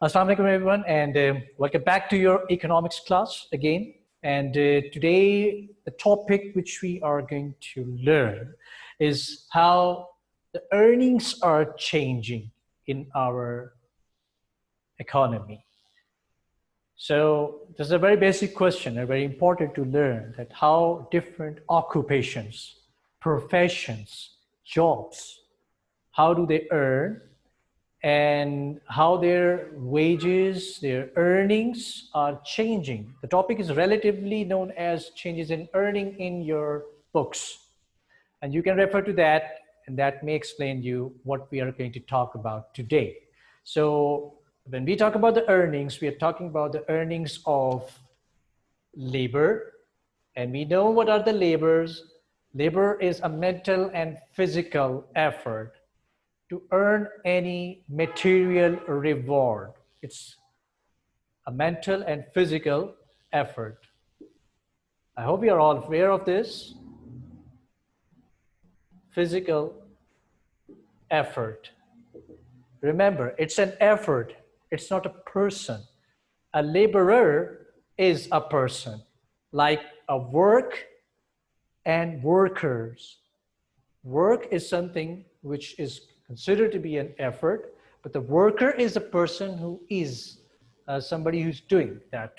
Assalamu alaikum everyone, and welcome back to your economics class again. And today the topic which we are going to learn is how the earnings are changing in our economy. So this is a very basic question, and very important to learn that how different occupations, professions, jobs, how do they earn, and how their wages, their earnings are changing. The topic is relatively known as changes in earning in your books. And you can refer to that, and that may explain you what we are going to talk about today. So when we talk about the earnings, we are talking about the earnings of labor. And we know what are the labors. Labor is a mental and physical effort to earn any material reward. It's a mental and physical effort. I hope you are all aware of this. Physical effort. Remember, it's an effort. It's not a person. A laborer is a person, like a work and workers. Work is something which is considered to be an effort, but the worker is a person who is somebody who's doing that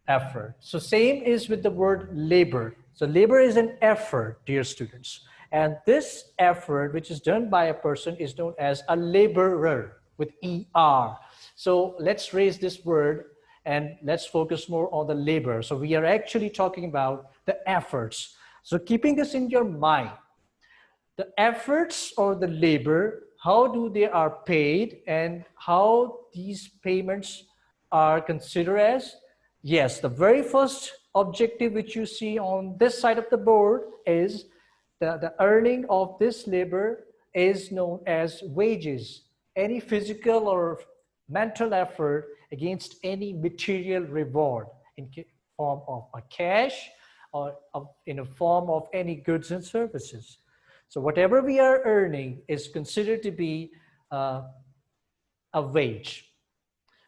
effort. So same is with the word labor. So labor is an effort, dear students. And this effort, which is done by a person, is known as a laborer with ER. So let's raise this word and let's focus more on the labor. So we are actually talking about the efforts. So keeping this in your mind, the efforts or the labor, how do they are paid and how these payments are considered as? Yes, the very first objective which you see on this side of the board is the earning of this labor is known as wages. Any physical or mental effort against any material reward in form of a cash or in a form of any goods and services. So whatever we are earning is considered to be a wage.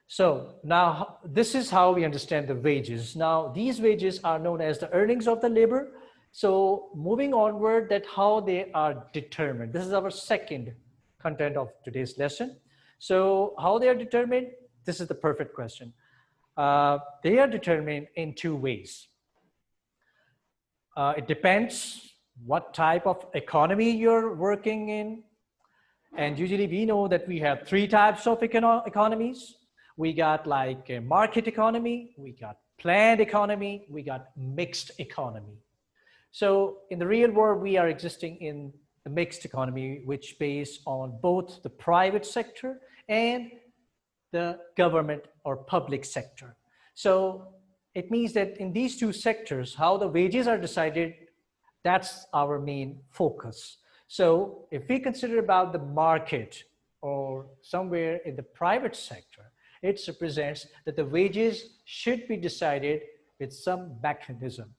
So now this is how we understand the wages. Now these wages are known as the earnings of the labor. So moving onward, that how they are determined. This is our second content of today's lesson. So how they are determined? This is the perfect question. They are determined in two ways. It depends what type of economy you're working in. And usually we know that we have three types of economies. We got like a market economy, we got planned economy, we got mixed economy. So in the real world, we are existing in the mixed economy, which based on both the private sector and the government or public sector. So it means that in these two sectors, how the wages are decided, that's our main focus. So if we consider about the market or somewhere in the private sector, it represents that the wages should be decided with some mechanism.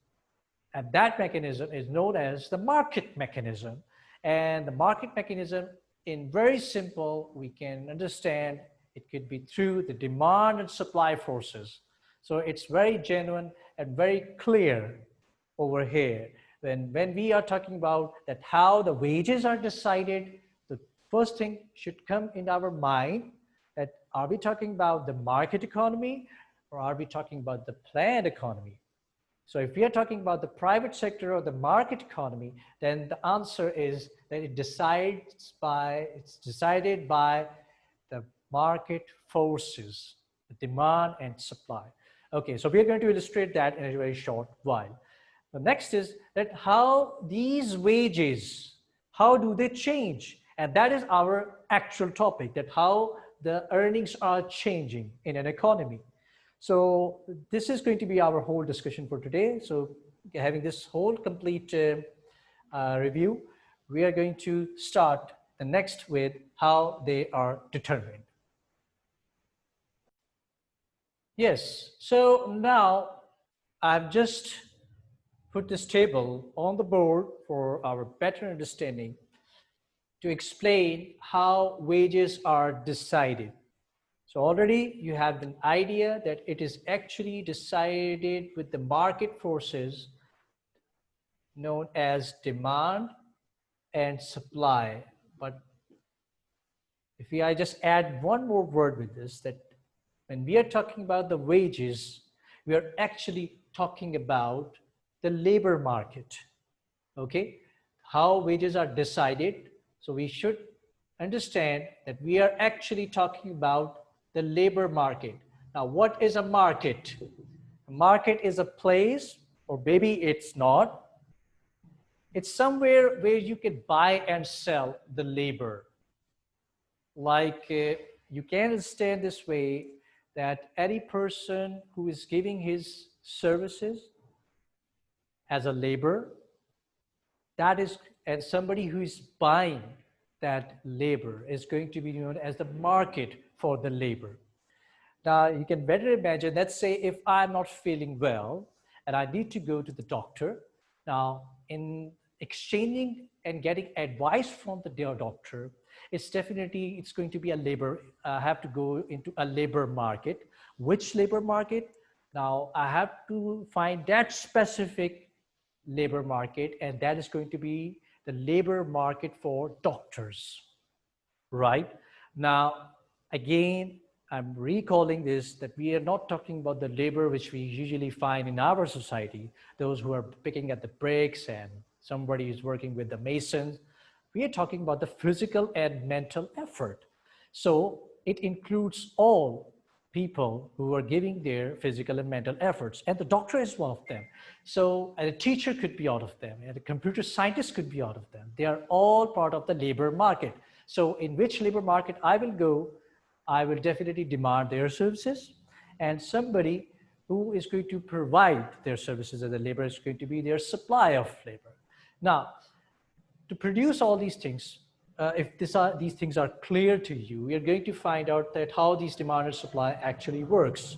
And that mechanism is known as the market mechanism. And the market mechanism, in very simple, we can understand it could be through the demand and supply forces. So it's very genuine and very clear over here. When we are talking about that how the wages are decided, the first thing should come in our mind that are we talking about the market economy or are we talking about the planned economy? So if we are talking about the private sector or the market economy, then the answer is that it's decided by the market forces, the demand and supply. Okay, so we are going to illustrate that in a very short while. The next is that how these wages, how do they change? And that is our actual topic, that how the earnings are changing in an economy. So this is going to be our whole discussion for today. So having this whole complete review, we are going to start the next with how they are determined. Yes, so now I've just put this table on the board for our better understanding to explain how wages are decided. So already you have an idea that it is actually decided with the market forces known as demand and supply. But if I just add one more word with this, that when we are talking about the wages, we are actually talking about the labor market. Okay, how wages are decided. So we should understand that we are actually talking about the labor market. Now, what is a market? A market is a place, or maybe it's not. It's somewhere where you can buy and sell the labor. Like you can understand this way that any person who is giving his services as a labor, that is, and somebody who is buying that labor is going to be known as the market for the labor. Now you can better imagine, let's say if I'm not feeling well and I need to go to the doctor. Now in exchanging and getting advice from the doctor, it's going to be a labor, I have to go into a labor market. Which labor market? Now I have to find that specific labor market, and that is going to be the labor market for doctors, right? Now, again, I'm recalling this, that we are not talking about the labor which we usually find in our society, those who are picking at the bricks and somebody is working with the masons. We are talking about the physical and mental effort. So it includes all people who are giving their physical and mental efforts, and the doctor is one of them. So and a teacher could be out of them, and a computer scientist could be out of them. They are all part of the labor market. So in which labor market I will go, I will definitely demand their services, and somebody who is going to provide their services as a labor is going to be their supply of labor. Now, to produce all these things, if these things are clear to you, we are going to find out that how these demand and supply actually works.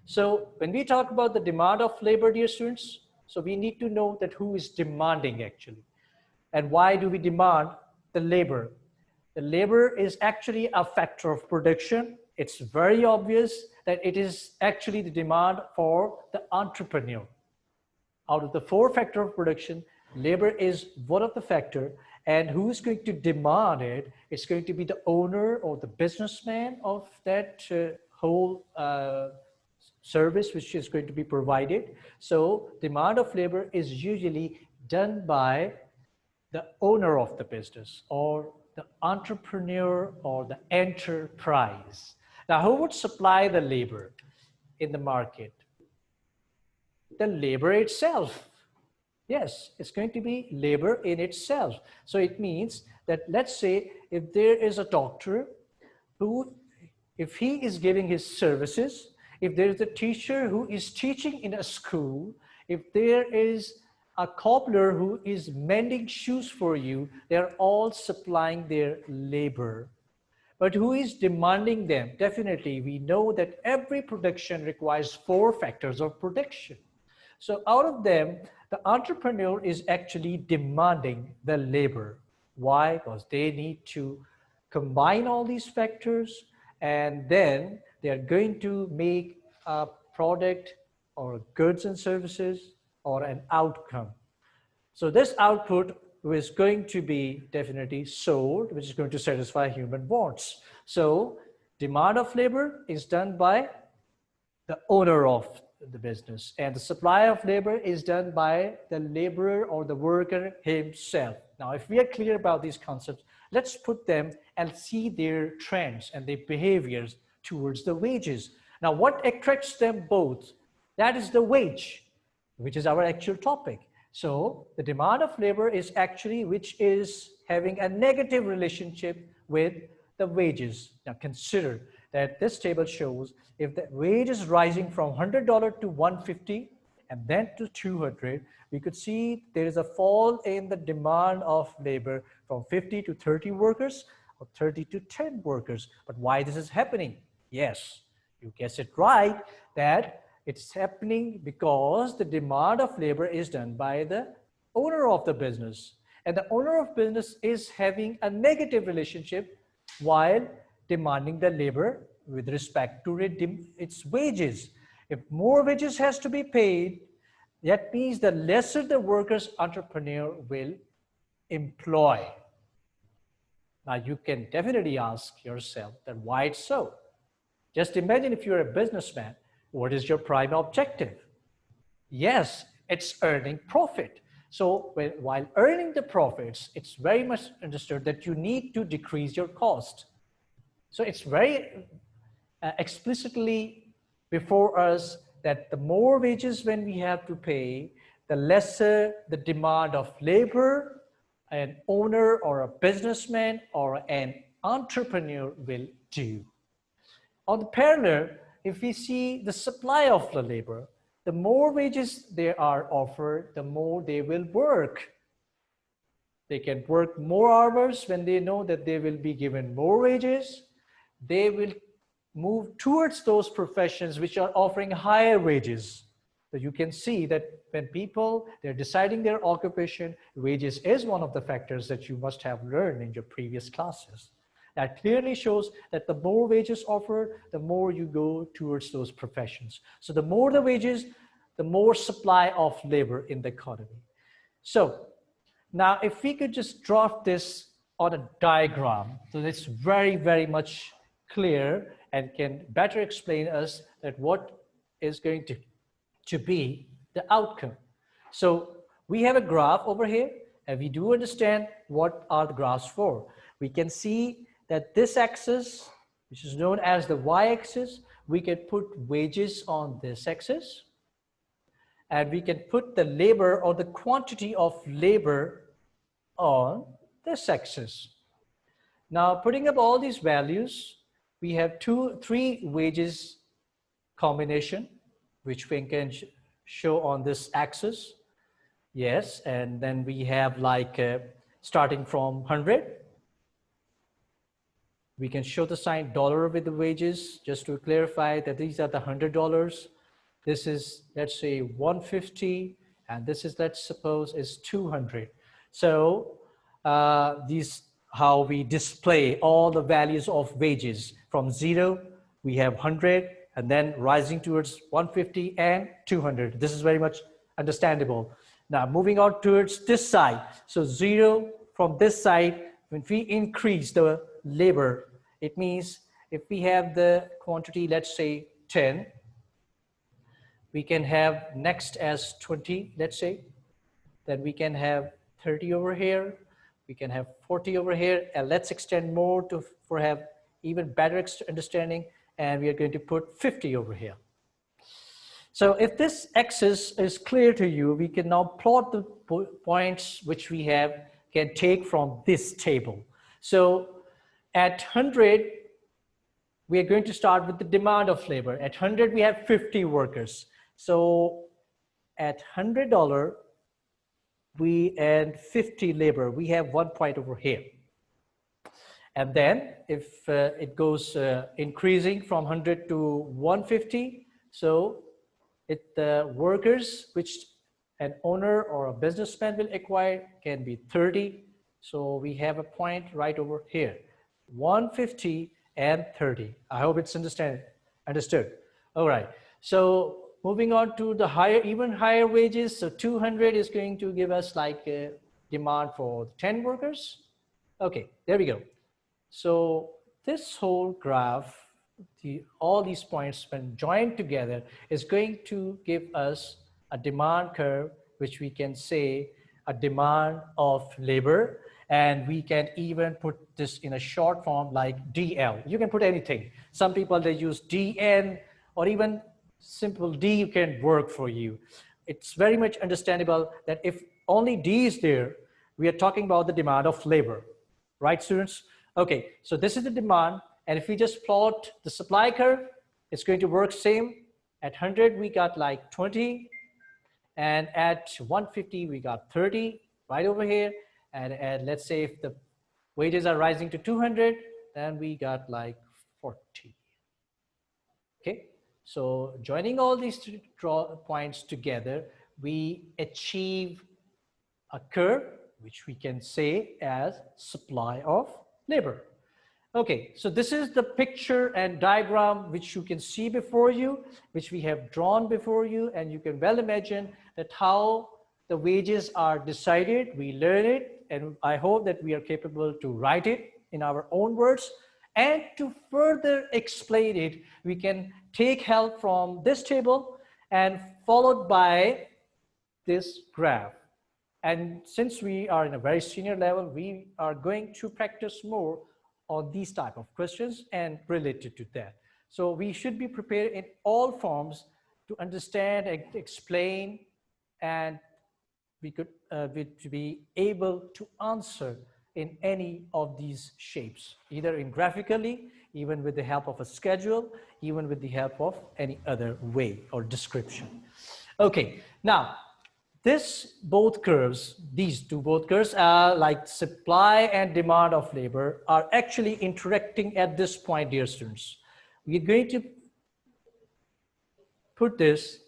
So when we talk about the demand of labor, dear students, so we need to know that who is demanding actually. And why do we demand the labor? The labor is actually a factor of production. It's very obvious that it is actually the demand for the entrepreneur. Out of the four factors of production, labor is one of the factor, and who is going to demand it? It's going to be the owner or the businessman of that whole service which is going to be provided. So demand of labor is usually done by the owner of the business or the entrepreneur or the enterprise. Now, who would supply the labor in the market? The labor itself. Yes, it's going to be labor in itself. So it means that, let's say, if there is a doctor who, if he is giving his services, if there is a teacher who is teaching in a school, if there is a cobbler who is mending shoes for you, they're all supplying their labor. But who is demanding them? Definitely, we know that every production requires four factors of production. So out of them, the entrepreneur is actually demanding the labor. Why? Because they need to combine all these factors, and then they are going to make a product or goods and services or an outcome. So this output is going to be definitely sold, which is going to satisfy human wants. So demand of labor is done by the owner of the business, and the supply of labor is done by the laborer or the worker himself. Now, if we are clear about these concepts, let's put them and see their trends and their behaviors towards the wages. Now, what attracts them both? That is the wage, which is our actual topic. So the demand of labor is actually which is having a negative relationship with the wages. Now consider that this table shows if the wage is rising from $100 to $150 and then to $200, we could see there is a fall in the demand of labor from 50 to 30 workers or 30 to 10 workers. But why this is happening? Yes, you guessed it right, that it's happening because the demand of labor is done by the owner of the business. And the owner of business is having a negative relationship while demanding the labor with respect to its wages. If more wages has to be paid, that means the lesser the workers entrepreneur will employ. Now you can definitely ask yourself that why it's so. Just imagine if you're a businessman, what is your prime objective? Yes, it's earning profit. So while earning the profits, it's very much understood that you need to decrease your cost. So it's very explicitly before us that the more wages when we have to pay, the lesser the demand of labor an owner or a businessman or an entrepreneur will do. On the parallel, if we see the supply of the labor, the more wages they are offered, the more they will work. They can work more hours when they know that they will be given more wages. They will move towards those professions which are offering higher wages. So you can see that when people, they're deciding their occupation, wages is one of the factors that you must have learned in your previous classes. That clearly shows that the more wages offered, the more you go towards those professions. So the more the wages, the more supply of labor in the economy. So now if we could just draw this on a diagram, so it's very, very much clear and can better explain us that what is going to be the outcome. So we have a graph over here, and we do understand what are the graphs for. We can see that this axis, which is known as the y-axis, we can put wages on this axis, and we can put the labor or the quantity of labor on this axis. Now, putting up all these values, we have three wages combination, which we can show on this axis. Yes, and then we have like starting from 100. We can show the sign dollar with the wages just to clarify that these are the $100. This is, let's say, 150, and this is, let's suppose, is 200. So these how we display all the values of wages from 0, we have 100, and then rising towards 150 and 200. This is very much understandable. Now moving on towards this side. So 0 from this side, when we increase the labor, it means if we have the quantity, let's say 10, we can have next as 20, let's say, then we can have 30 over here, we can have 40 over here, and let's extend more to for have even better understanding, and we are going to put 50 over here. So if this axis is clear to you, we can now plot the points which we can take from this table. So at 100, we are going to start with the demand of labor. At 100, we have 50 workers. So at $100, and 50 labor, we have 1 point over here. And then if it goes increasing from 100 to 150, so the workers which an owner or a businessman will acquire can be 30. So we have a point right over here, 150 and 30. I hope it's understood. All right. So moving on to the even higher wages. So 200 is going to give us like a demand for 10 workers. Okay, there we go. So this whole graph, all these points when joined together is going to give us a demand curve, which we can say a demand of labor. And we can even put this in a short form like DL. You can put anything. Some people, they use DN or even simple D can work for you. It's very much understandable that if only D is there, we are talking about the demand of labor, right, students? Okay, so this is the demand, and if we just plot the supply curve, it's going to work same. At 100, we got like 20, and at 150, we got 30 right over here, and let's say if the wages are rising to 200, then we got like 40. Okay. So joining all these points together, we achieve a curve, which we can say as supply of labor. Okay, so this is the picture and diagram which you can see before you, which we have drawn before you, and you can well imagine that how the wages are decided. We learn it, and I hope that we are capable to write it in our own words. And to further explain it, we can take help from this table and followed by this graph. And since we are in a very senior level, we are going to practice more on these type of questions and related to that. So we should be prepared in all forms to understand and explain, and we could be able to answer in any of these shapes, either in graphically, even with the help of a schedule, even with the help of any other way or description. Okay, now these both curves are like supply and demand of labor are actually interacting at this point, dear students. We're going to put this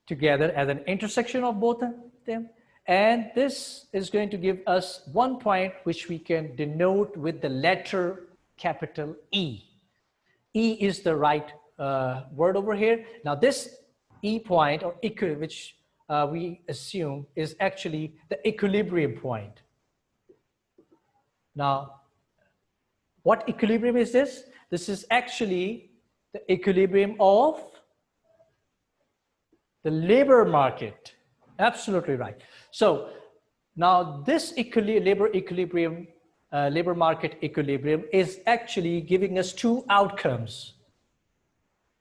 together as an intersection of both of them. And this is going to give us one point which we can denote with the letter capital E. E is the right word over here. Now this E point or which we assume is actually the equilibrium point. Now, what equilibrium is this? This is actually the equilibrium of the labor market. Absolutely right. So now this labor market equilibrium is actually giving us two outcomes,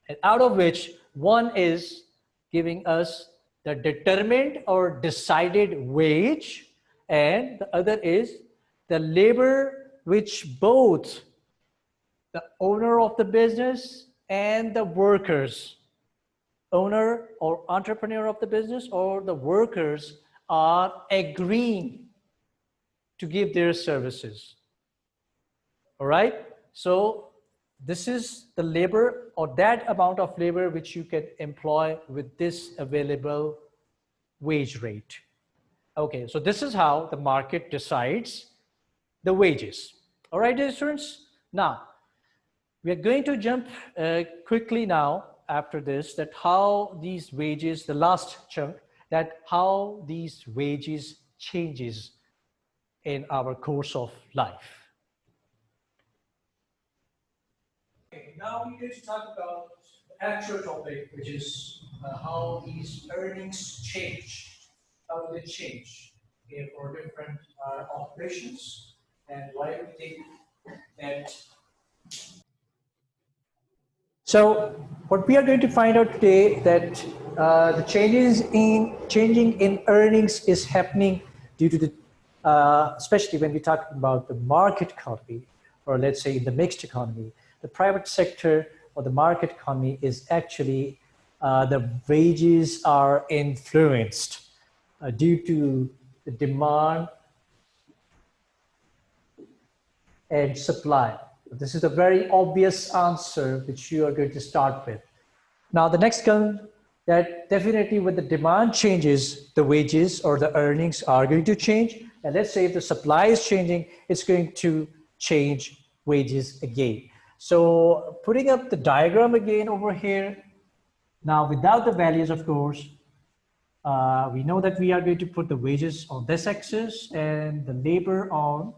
and out of which one is giving us the determined or decided wage, and the other is the labor which both the owner of the business and the workers, owner or entrepreneur of the business or the workers, are agreeing to give their services. All right, so this is the labor or that amount of labor which you can employ with this available wage rate. Okay, so this is how the market decides the wages. All right, dear students. Now, we are going to jump quickly now after this, that how these wages, the last chunk, that how these wages changes in our course of life. Okay, now we're going to talk about the actual topic, which is how these earnings change, how they change for different operations, and why we think that. So what we are going to find out today that the changing in earnings is happening due to the especially when we talk about the market economy, or let's say the mixed economy, the private sector or the market economy is actually the wages are influenced due to the demand and supply. This is a very obvious answer which you are going to start with. Now the next one, that definitely when the demand changes, the wages or the earnings are going to change. And let's say if the supply is changing, it's going to change wages again. So putting up the diagram again over here. Now without the values, of course, we know that we are going to put the wages on this axis and the labor on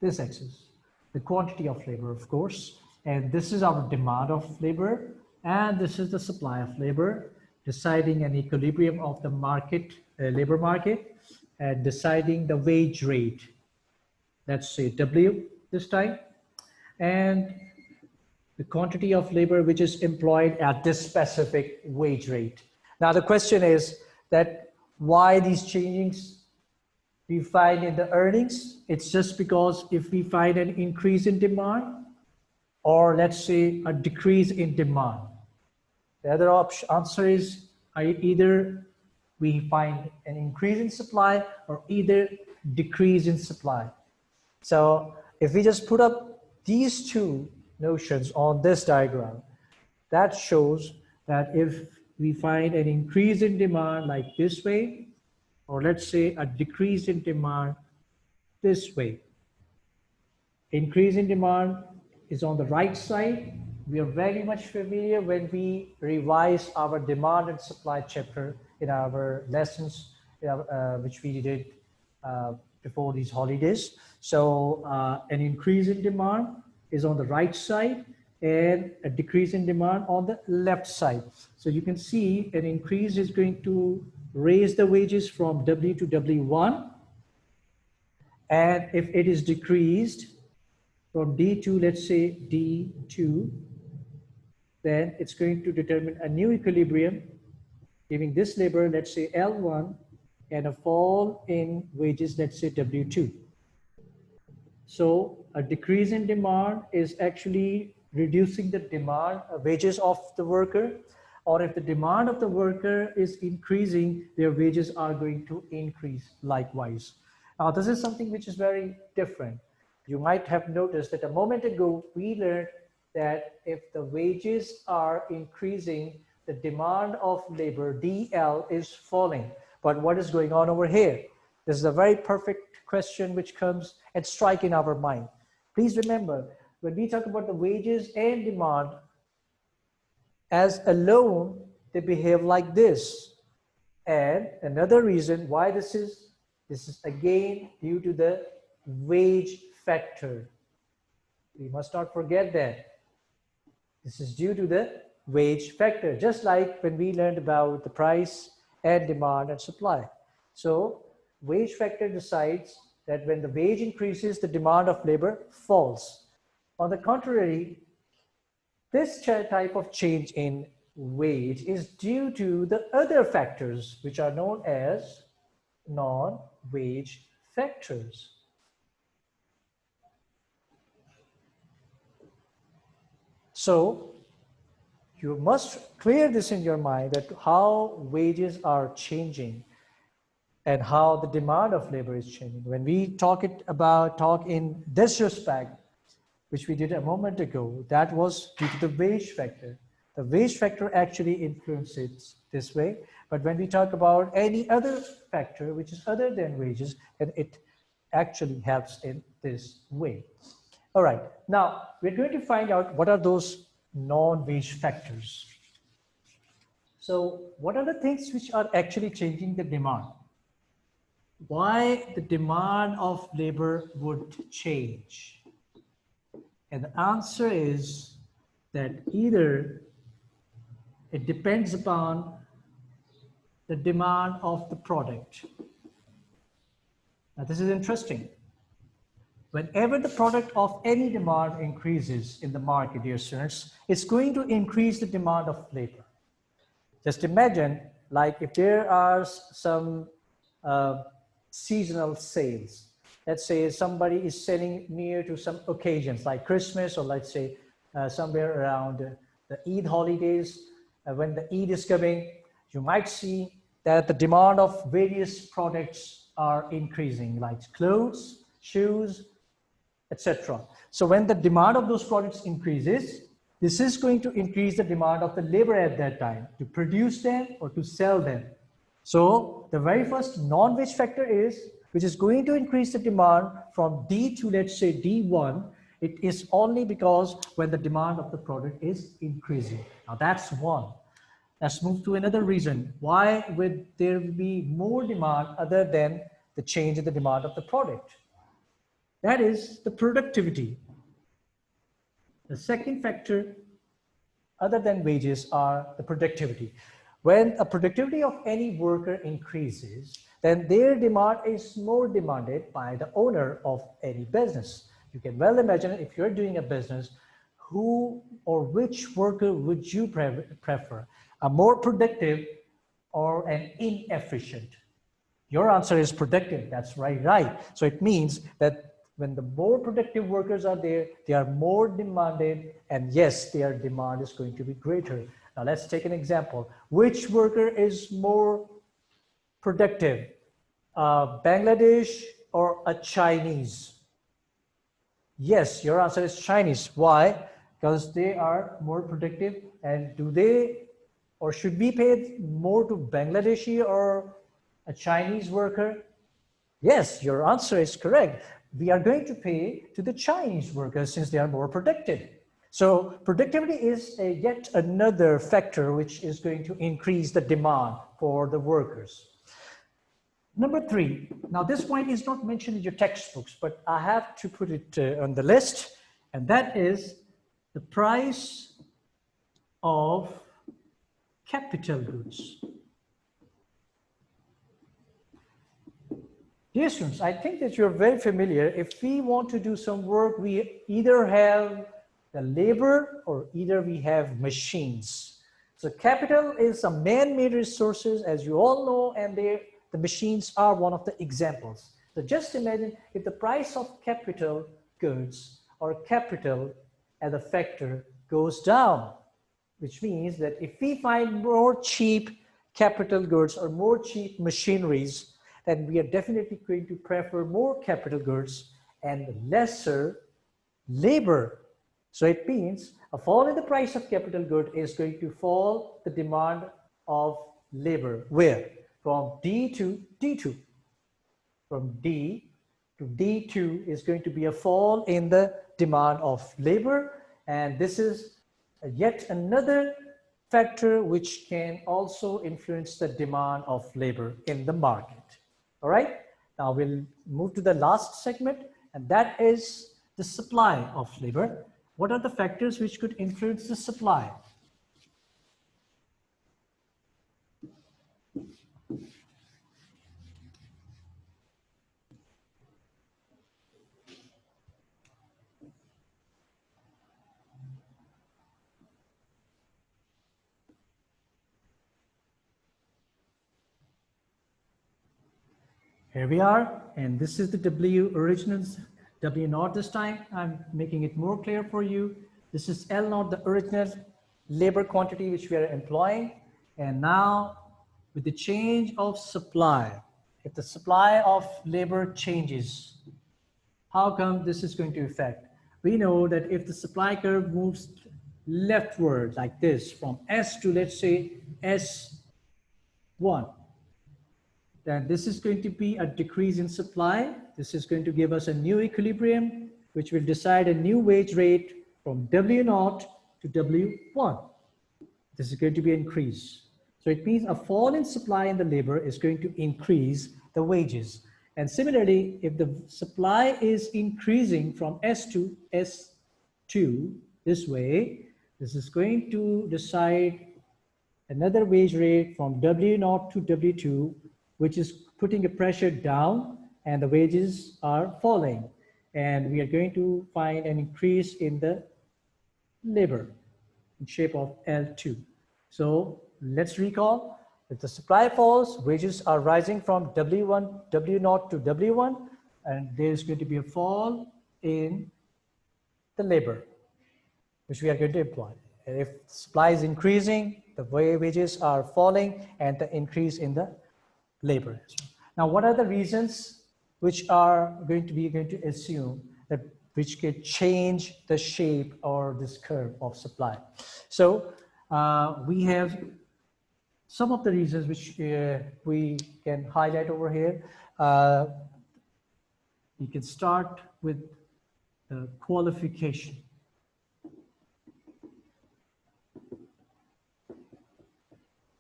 this axis, the quantity of labor, of course, and this is our demand of labor, and this is the supply of labor, deciding an equilibrium of the market, labor market, and deciding the wage rate. Let's say W this time, and the quantity of labor which is employed at this specific wage rate. Now the question is that why these changings we find in the earnings? It's just because if we find an increase in demand, or let's say a decrease in demand. The other answer is either we find an increase in supply or either decrease in supply. So if we just put up these two notions on this diagram, that shows that if we find an increase in demand like this way, or let's say a decrease in demand this way, Increase in demand is on the right side. We are very much familiar when we revise our demand and supply chapter in our lessons, which we did before these holidays. So an increase in demand is on the right side and a decrease in demand on the left side. So you can see an increase is going to raise the wages from W to W1. And if it is decreased from D2, let's say D2, then it's going to determine a new equilibrium, giving this labor, let's say L1, and a fall in wages, let's say W2. So a decrease in demand is actually reducing the demand wages of the worker, or if the demand of the worker is increasing, their wages are going to increase likewise. Now, this is something which is very different. You might have noticed that a moment ago, we learned that if the wages are increasing, the demand of labor, DL, is falling. But what is going on over here? This is a very perfect question which comes and strike in our mind. Please remember, when we talk about the wages and demand, as alone, they behave like this. And another reason why this is again due to the wage factor. We must not forget that. This is due to the wage factor, just like when we learned about the price and demand and supply. So wage factor decides that when the wage increases, the demand of labor falls. On the contrary, this type of change in wage is due to the other factors which are known as non-wage factors. So you must clear this in your mind that how wages are changing and how the demand of labor is changing. When we talk in this respect, which we did a moment ago, that was due to the wage factor. The wage factor actually influences this way. But when we talk about any other factor, which is other than wages, then it actually helps in this way. All right, now we're going to find out what are those non-wage factors. So what are the things which are actually changing the demand? Why the demand of labor would change? And the answer is that either it depends upon the demand of the product. Now this is interesting. Whenever the product of any demand increases in the market, dear students, it's going to increase the demand of labor. Just imagine, like if there are some seasonal sales. Let's say somebody is selling near to some occasions like Christmas, or let's say somewhere around the Eid holidays. When the Eid is coming, you might see that the demand of various products are increasing, like clothes, shoes, etc. So when the demand of those products increases, this is going to increase the demand of the labor at that time to produce them or to sell them. So the very first non-wage factor is, which is going to increase the demand from D to, let's say, D1, it is only because when the demand of the product is increasing. Now that's one. Let's move to another reason. Why would there be more demand other than the change in the demand of the product? That is the productivity. The second factor, other than wages, are the productivity. When a productivity of any worker increases, then their demand is more demanded by the owner of any business. You can well imagine if you're doing a business, who or which worker would you prefer? A more productive or an inefficient? Your answer is productive. That's right. So it means that when the more productive workers are there, they are more demanded, and yes, their demand is going to be greater. Now let's take an example. Which worker is more productive? Bangladesh or a Chinese? Yes, your answer is Chinese. Why? Because they are more productive. And do they or should we pay more to Bangladeshi or a Chinese worker? Yes, your answer is correct. we are going to pay to the Chinese workers since they are more productive. So productivity is yet another factor which is going to increase the demand for the workers. Number 3, now this point is not mentioned in your textbooks, but I have to put it on the list, and that is the price of capital goods. Dear students, I think that you're very familiar. If we want to do some work, we either have the labor or either we have machines. So capital is a man-made resources, as you all know, and the machines are one of the examples. So just imagine if the price of capital goods or capital as a factor goes down, which means that if we find more cheap capital goods or more cheap machineries, then we are definitely going to prefer more capital goods and lesser labor. So it means a fall in the price of capital good is going to fall the demand of labor. Where? From D to D2. From D to D2 is going to be a fall in the demand of labor, and this is yet another factor which can also influence the demand of labor in the market. All right, now we'll move to the last segment, and that is the supply of labor. What are the factors which could influence the supply? Here we are, and this is the W originals, W naught this time. I'm making it more clear for you. This is L naught, the original labor quantity which we are employing. And now with the change of supply, if the supply of labor changes, how come this is going to affect? We know that if the supply curve moves leftward like this from S to, let's say, S1, then this is going to be a decrease in supply. This is going to give us a new equilibrium, which will decide a new wage rate from W0 to W1. This is going to be an increase. So it means a fall in supply in the labor is going to increase the wages. And similarly, if the supply is increasing from S to S2 this way, this is going to decide another wage rate from W0 to W2, which is putting a pressure down, and the wages are falling. And we are going to find an increase in the labor in shape of L2. So let's recall, if the supply falls, wages are rising from W0 to W1, and there's going to be a fall in the labor, which we are going to employ. And if supply is increasing, the wages are falling, and the increase in the labor. Now, what are the reasons which are going to assume that which can change the shape or this curve of supply? So we have some of the reasons which we can highlight over here. You can start with the qualification.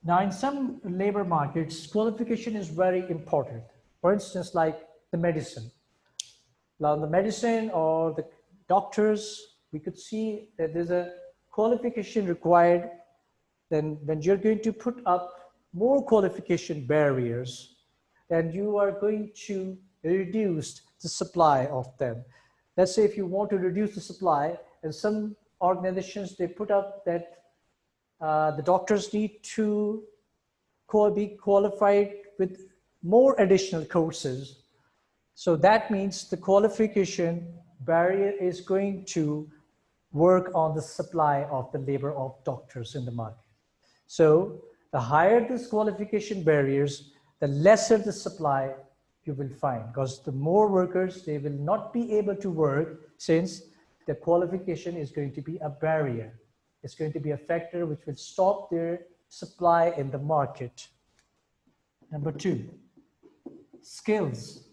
Now, in some labor markets, qualification is very important. For instance, like the medicine. Now, the medicine or the doctors, we could see that there's a qualification required. Then when you're going to put up more qualification barriers, then you are going to reduce the supply of them. Let's say if you want to reduce the supply, and some organizations, they put up that the doctors need to be qualified with more additional courses. So that means the qualification barrier is going to work on the supply of the labor of doctors in the market. So the higher this qualification barriers, the lesser the supply you will find, because the more workers, they will not be able to work since the qualification is going to be a barrier. It's going to be a factor which will stop their supply in the market. Number 2, skills.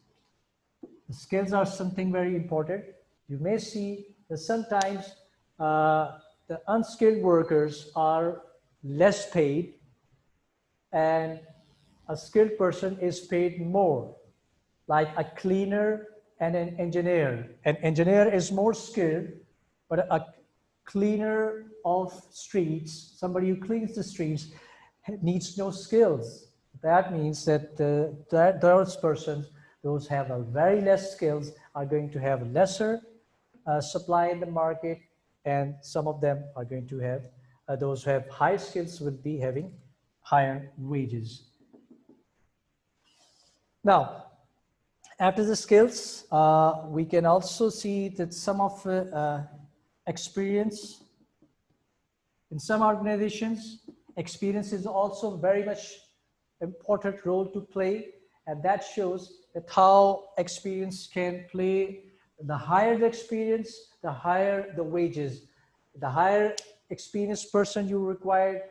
The skills are something very important. You may see that sometimes the unskilled workers are less paid and a skilled person is paid more, like a cleaner and an engineer. An engineer is more skilled, but a cleaner of streets, somebody who cleans the streets, needs no skills. That means that those persons, those have a very less skills, are going to have lesser supply in the market, and some of them are going to have, those who have high skills will be having higher wages. Now, after the skills, we can also see that some of experience. In some organizations, experience is also very much important role to play, and that shows that how experience can play. The higher the experience, the higher the wages. The higher experienced person you require,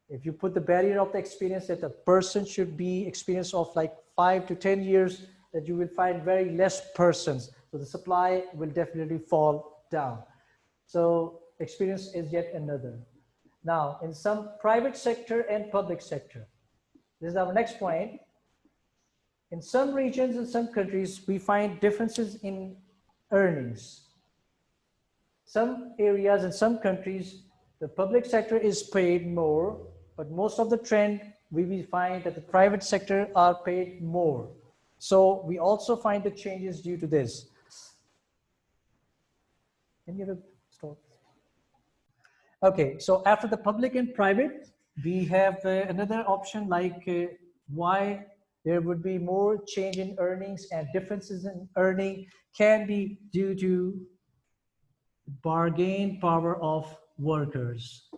if you put the barrier of the experience that a person should be experienced of like 5 to 10 years, that you will find very less persons. So the supply will definitely fall down. So experience is yet another. Now, in some private sector and public sector, this is our next point. In some regions, in some countries, we find differences in earnings. Some areas in some countries, the public sector is paid more, but most of the trend, we will find that the private sector are paid more. So we also find the changes due to this. Can you stop? Okay, so after the public and private, we have another option like why there would be more change in earnings, and differences in earning can be due to bargain power of workers.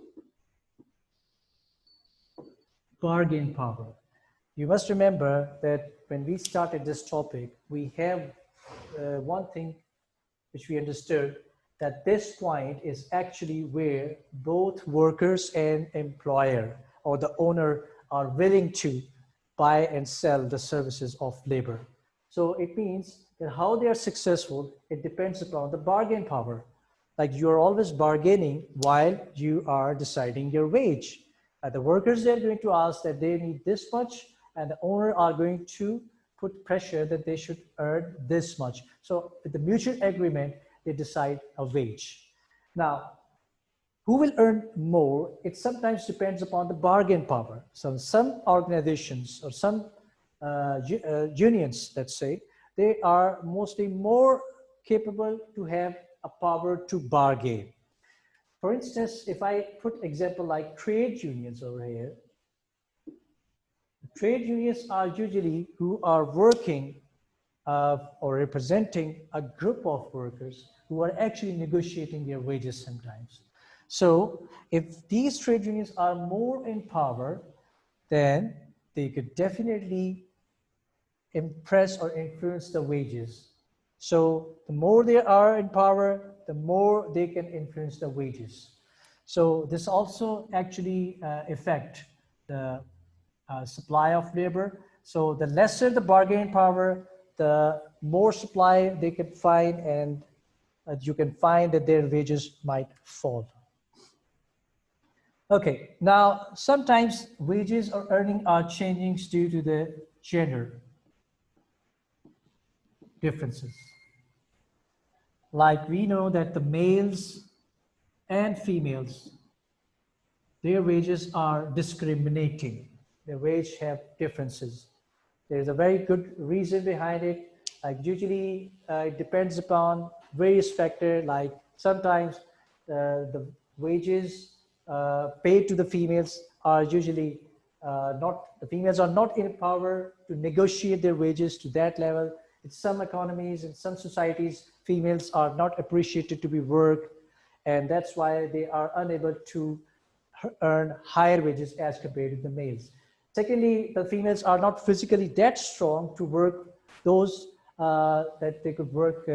Bargain power. You must remember that when we started this topic, we have one thing which we understood, that this point is actually where both workers and employer or the owner are willing to buy and sell the services of labor. So it means that how they are successful, it depends upon the bargain power. Like you are always bargaining while you are deciding your wage. The workers, they're going to ask that they need this much, and the owner are going to put pressure that they should earn this much. So with the mutual agreement, they decide a wage. Now, who will earn more? It sometimes depends upon the bargain power. So some organizations or some unions, let's say, they are mostly more capable to have a power to bargain. For instance, if I put example like trade unions over here, trade unions are usually who are working or representing a group of workers who are actually negotiating their wages sometimes. So if these trade unions are more in power, then they could definitely impress or influence the wages. So the more they are in power, the more they can influence the wages. So this also actually affect the supply of labor. So the lesser the bargaining power, the more supply they can find, and you can find that their wages might fall. Okay, now sometimes wages or earning are changing due to the gender differences. Like we know that the males and females, their wages are discriminating. Their wage have differences. There's a very good reason behind it. Like usually it depends upon various factors. Like sometimes the wages paid to the females are usually the females are not in power to negotiate their wages to that level. In some economies, in some societies, females are not appreciated to be worked, and that's why they are unable to earn higher wages as compared to the males. Secondly, the females are not physically that strong to work those that they could work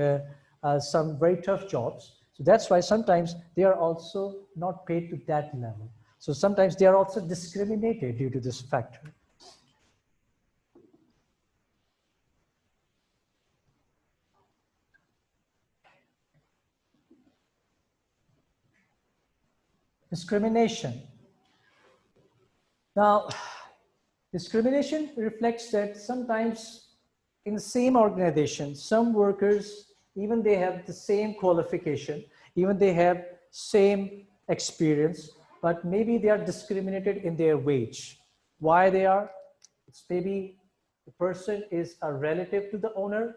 some very tough jobs. So that's why sometimes they are also not paid to that level. So sometimes they are also discriminated due to this factor. Discrimination. Now, discrimination reflects that sometimes in the same organization, some workers, even they have the same qualification, even they have same experience, but maybe they are discriminated in their wage. Why they are? It's maybe the person is a relative to the owner,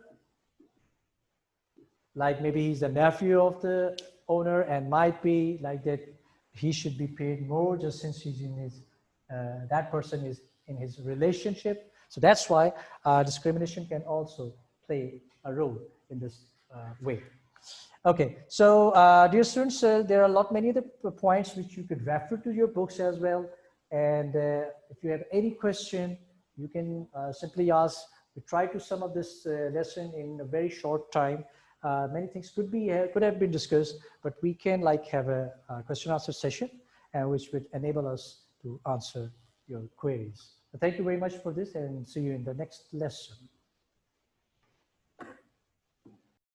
like maybe he's a nephew of the owner, and might be like that he should be paid more just since he's in his, that person is in his relationship. So that's why discrimination can also play a role in this way. Okay, so dear students, there are a lot many other points which you could refer to your books as well. And if you have any question, you can simply ask. We try to sum up this lesson in a very short time. Many things could have been discussed, but we can like have a question answer session, which would enable us to answer your queries. Thank you very much for this, and see you in the next lesson.